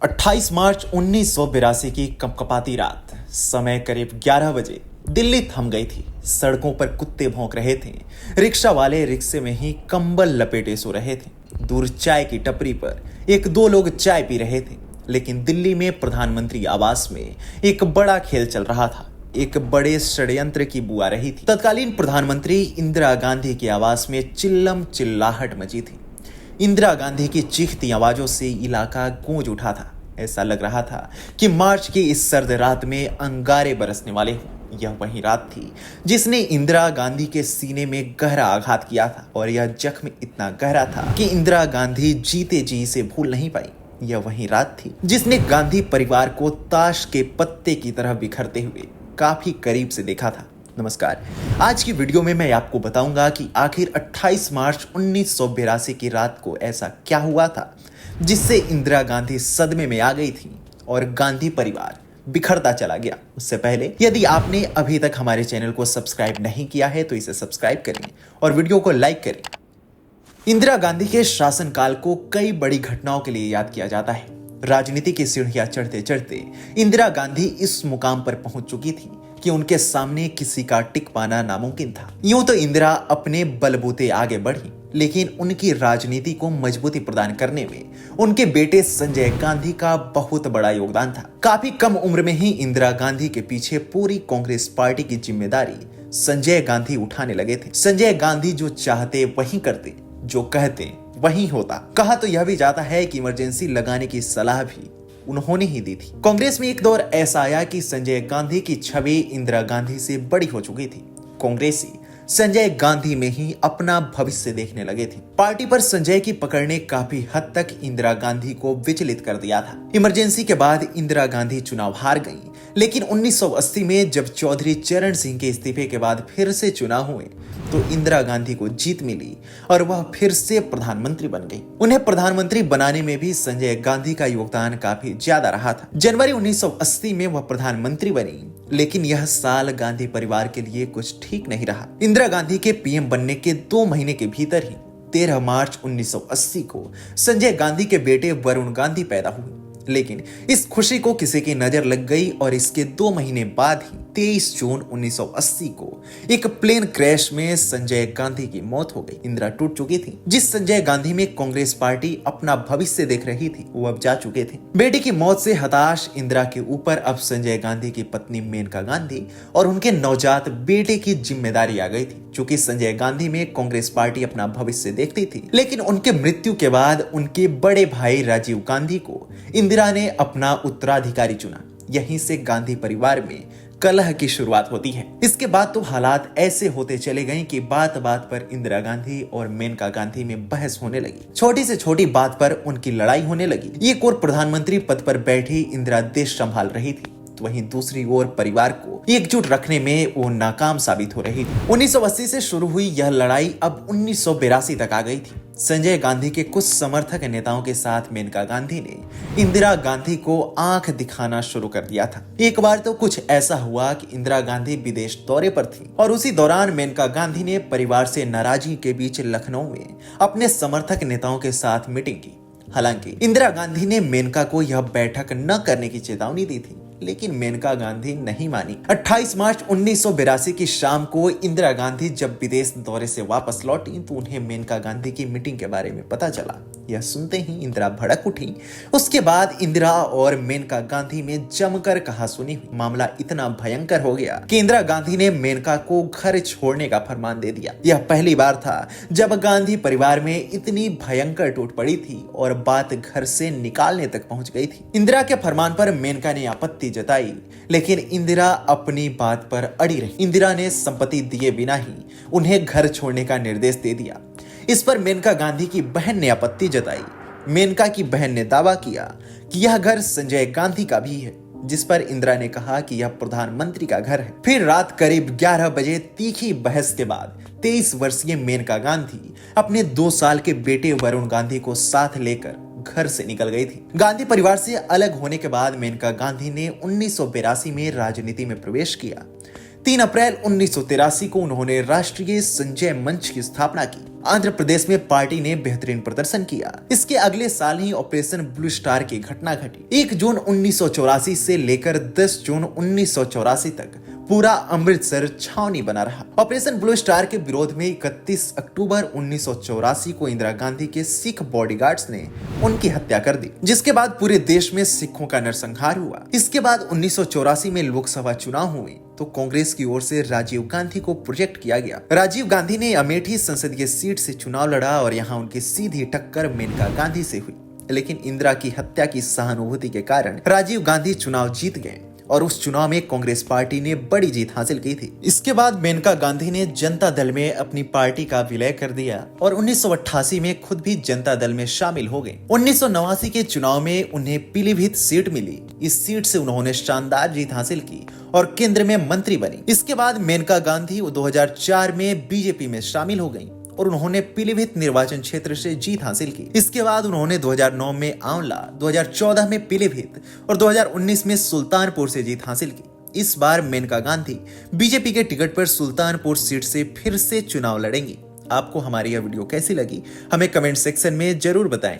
28 मार्च 1982 की कपकपाती रात, समय करीब 11 बजे। दिल्ली थम गई थी। सड़कों पर कुत्ते भौंक रहे थे। रिक्शा वाले रिक्शे में ही कंबल लपेटे सो रहे थे। दूर चाय की टपरी पर एक दो लोग चाय पी रहे थे। लेकिन दिल्ली में प्रधानमंत्री आवास में एक बड़ा खेल चल रहा था। एक बड़े षड्यंत्र की बुआ रही थी। तत्कालीन प्रधानमंत्री इंदिरा गांधी के आवास में चिल्लम चिल्लाहट मची थी। इंदिरा गांधी की चीखती आवाजों से इलाका गूंज उठा था। ऐसा लग रहा था कि मार्च की इस सर्द रात में अंगारे बरसने वाले हों। यह वही रात थी जिसने इंदिरा गांधी के सीने में गहरा आघात किया था, और यह जख्म इतना गहरा था कि इंदिरा गांधी जीते जी इसे भूल नहीं पाई। यह वही रात थी जिसने गांधी परिवार को ताश के पत्ते की तरह बिखरते हुए काफी करीब से देखा था। नमस्कार, आज की वीडियो में मैं आपको बताऊंगा कि आखिर 28 मार्च 1982 की रात को ऐसा क्या हुआ था जिससे इंदिरा गांधी सदमे में आ गई थी और गांधी परिवार बिखरता चला गया। उससे पहले यदि आपने अभी तक हमारे चैनल को सब्सक्राइब नहीं किया है तो इसे सब्सक्राइब करें और वीडियो को लाइक करें। इंदिरा गांधी के शासनकाल को कई बड़ी घटनाओं के लिए याद किया जाता है। राजनीति की सीढ़ियां चढ़ते चढ़ते इंदिरा गांधी इस मुकाम पर पहुंच चुकी थी कि उनके सामने किसी का टिक पाना नामुमकिन था। यूं तो इंदिरा अपने बलबूते आगे बढ़ी, लेकिन उनकी राजनीति को मजबूती प्रदान करने में उनके बेटे संजय गांधी का बहुत बड़ा योगदान था। काफी कम उम्र में ही इंदिरा गांधी के पीछे पूरी कांग्रेस पार्टी की जिम्मेदारी संजय गांधी उठाने लगे थे। संजय गांधी जो चाहते वही करते, जो कहते वही होता। कहा तो यह भी जाता है कि इमरजेंसी लगाने की सलाह भी उन्होंने ही दी थी। कांग्रेस में एक दौर ऐसा आया कि संजय गांधी की छवि इंदिरा गांधी से बड़ी हो चुकी थी। कांग्रेसी संजय गांधी में ही अपना भविष्य देखने लगे थे। पार्टी पर संजय की पकड़ ने काफी हद तक इंदिरा गांधी को विचलित कर दिया था। इमरजेंसी के बाद इंदिरा गांधी चुनाव हार गईं, लेकिन 1980 में जब चौधरी चरण सिंह के इस्तीफे के बाद फिर से चुनाव हुए तो इंदिरा गांधी को जीत मिली और वह फिर से प्रधानमंत्री बन गई। उन्हें प्रधानमंत्री बनाने में भी संजय गांधी का योगदान काफी ज्यादा रहा था। जनवरी 1980 में वह प्रधानमंत्री बनी, लेकिन यह साल गांधी परिवार के लिए कुछ ठीक नहीं रहा। इंदिरा गांधी के पीएम बनने के 2 महीने के भीतर ही 13 मार्च 1980 को संजय गांधी के बेटे वरुण गांधी पैदा हुए। लेकिन इस खुशी को किसी की नजर लग गई और इसके 2 महीने बाद ही 23 जून 1980 को एक प्लेन क्रैश में संजय गांधी की मौत हो गई। इंदिरा टूट चुकी थी। जिस संजय गांधी में कांग्रेस पार्टी अपना भविष्य देख रही थी वो अब जा चुके थे। बेटी की मौत से हताश इंदिरा के ऊपर अब संजय गांधी की पत्नी मेनका गांधी और उनके नवजात बेटे की जिम्मेदारी आ गई थी। चूंकि संजय गांधी में कांग्रेस पार्टी अपना भविष्य देखती थी, लेकिन उनके मृत्यु के बाद उनके बड़े भाई राजीव गांधी को इंदिरा ने अपना उत्तराधिकारी चुना। यहीं से गांधी परिवार में कलह की शुरुआत होती है। इसके बाद तो हालात ऐसे होते चले गए कि बात बात पर इंदिरा गांधी और मेनका गांधी में बहस होने लगी। छोटी से छोटी बात पर उनकी लड़ाई होने लगी। एक और प्रधानमंत्री पद पर बैठी इंदिरा देश संभाल रही थी, तो वहीं दूसरी ओर परिवार को एकजुट रखने में वो नाकाम साबित हो रही थी। 1980 से शुरू हुई यह लड़ाई अब 1982 तक आ गई थी। संजय गांधी के कुछ समर्थक नेताओं के साथ मेनका गांधी ने इंदिरा गांधी को आंख दिखाना शुरू कर दिया था। एक बार तो कुछ ऐसा हुआ कि इंदिरा गांधी विदेश दौरे पर थी और उसी दौरान मेनका गांधी ने परिवार से नाराजगी के बीच लखनऊ में अपने समर्थक नेताओं के साथ मीटिंग की। हालांकि इंदिरा गांधी ने मेनका को यह बैठक न करने की चेतावनी दी थी, लेकिन मेनका गांधी नहीं मानी। 28 मार्च 1982 की शाम को इंदिरा गांधी जब विदेश दौरे से वापस लौटी तो उन्हें मेनका गांधी की मीटिंग के बारे में पता चला। यह सुनते ही इंदिरा भड़क उठी। उसके बाद इंदिरा और मेनका गांधी में जमकर कहासुनी हुई। मामला इतना भयंकर हो गया कि इंदिरा गांधी ने मेनका को घर छोड़ने का फरमान दे दिया। यह पहली बार था जब गांधी परिवार में इतनी भयंकर टूट पड़ी थी और बात घर से निकालने तक पहुंच गई थी। इंदिरा के फरमान पर मेनका ने आपत्ति जताई, लेकिन इंदिरा अपनी बात पर अड़ी रही। इंदिरा ने संपत्ति दिए बिना ही उन्हें घर छोड़ने का निर्देश दे दिया। इस पर मेनका गांधी की बहन ने आपत्ति जताई। मेनका की बहन ने दावा किया कि यह घर संजय गांधी का भी है, जिस पर इंदिरा ने कहा कि यह प्रधानमंत्री का घर है। फिर रात करीब 11 बजे तीखी बहस के बाद 23 वर्षीय मेनका गांधी अपने 2 साल के बेटे वरुण गांधी को साथ लेकर घर से निकल गई थी। गांधी परिवार से अलग होने के बाद मेनका गांधी ने 1982 में राजनीति में प्रवेश किया। 3 अप्रैल 1983 को उन्होंने राष्ट्रीय संजय मंच की स्थापना की। आंध्र प्रदेश में पार्टी ने बेहतरीन प्रदर्शन किया। इसके अगले साल ही ऑपरेशन ब्लू स्टार की घटना घटी। 1 जून 1984 से लेकर 10 जून 1984 तक पूरा अमृतसर छावनी बना रहा। ऑपरेशन ब्लू स्टार के विरोध में 31 अक्टूबर 1984 को इंदिरा गांधी के सिख बॉडीगार्ड्स ने उनकी हत्या कर दी, जिसके बाद पूरे देश में सिखों का नरसंहार हुआ। इसके बाद 1984 में लोकसभा चुनाव हुए तो कांग्रेस की ओर से राजीव गांधी को प्रोजेक्ट किया गया। राजीव गांधी ने अमेठी संसदीय सीट से चुनाव लड़ा और यहाँ उनकी सीधी टक्कर मेनका गांधी से हुई, लेकिन इंदिरा की हत्या की सहानुभूति के कारण राजीव गांधी चुनाव जीत गए और उस चुनाव में कांग्रेस पार्टी ने बड़ी जीत हासिल की थी। इसके बाद मेनका गांधी ने जनता दल में अपनी पार्टी का विलय कर दिया और 1988 में खुद भी जनता दल में शामिल हो गए। 1989 के चुनाव में उन्हें पीलीभीत सीट मिली। इस सीट से उन्होंने शानदार जीत हासिल की और केंद्र में मंत्री बनी। इसके बाद मेनका गांधी 2004 में बीजेपी में शामिल हो गयी और उन्होंने पीलीभीत निर्वाचन क्षेत्र से जीत हासिल की। इसके बाद उन्होंने 2009 में आंवला, 2014 में पीलीभीत और 2019 में सुल्तानपुर से जीत हासिल की। इस बार मेनका गांधी बीजेपी के टिकट पर सुल्तानपुर सीट से फिर से चुनाव लड़ेंगी। आपको हमारी यह वीडियो कैसी लगी हमें कमेंट सेक्शन में जरूर बताएं।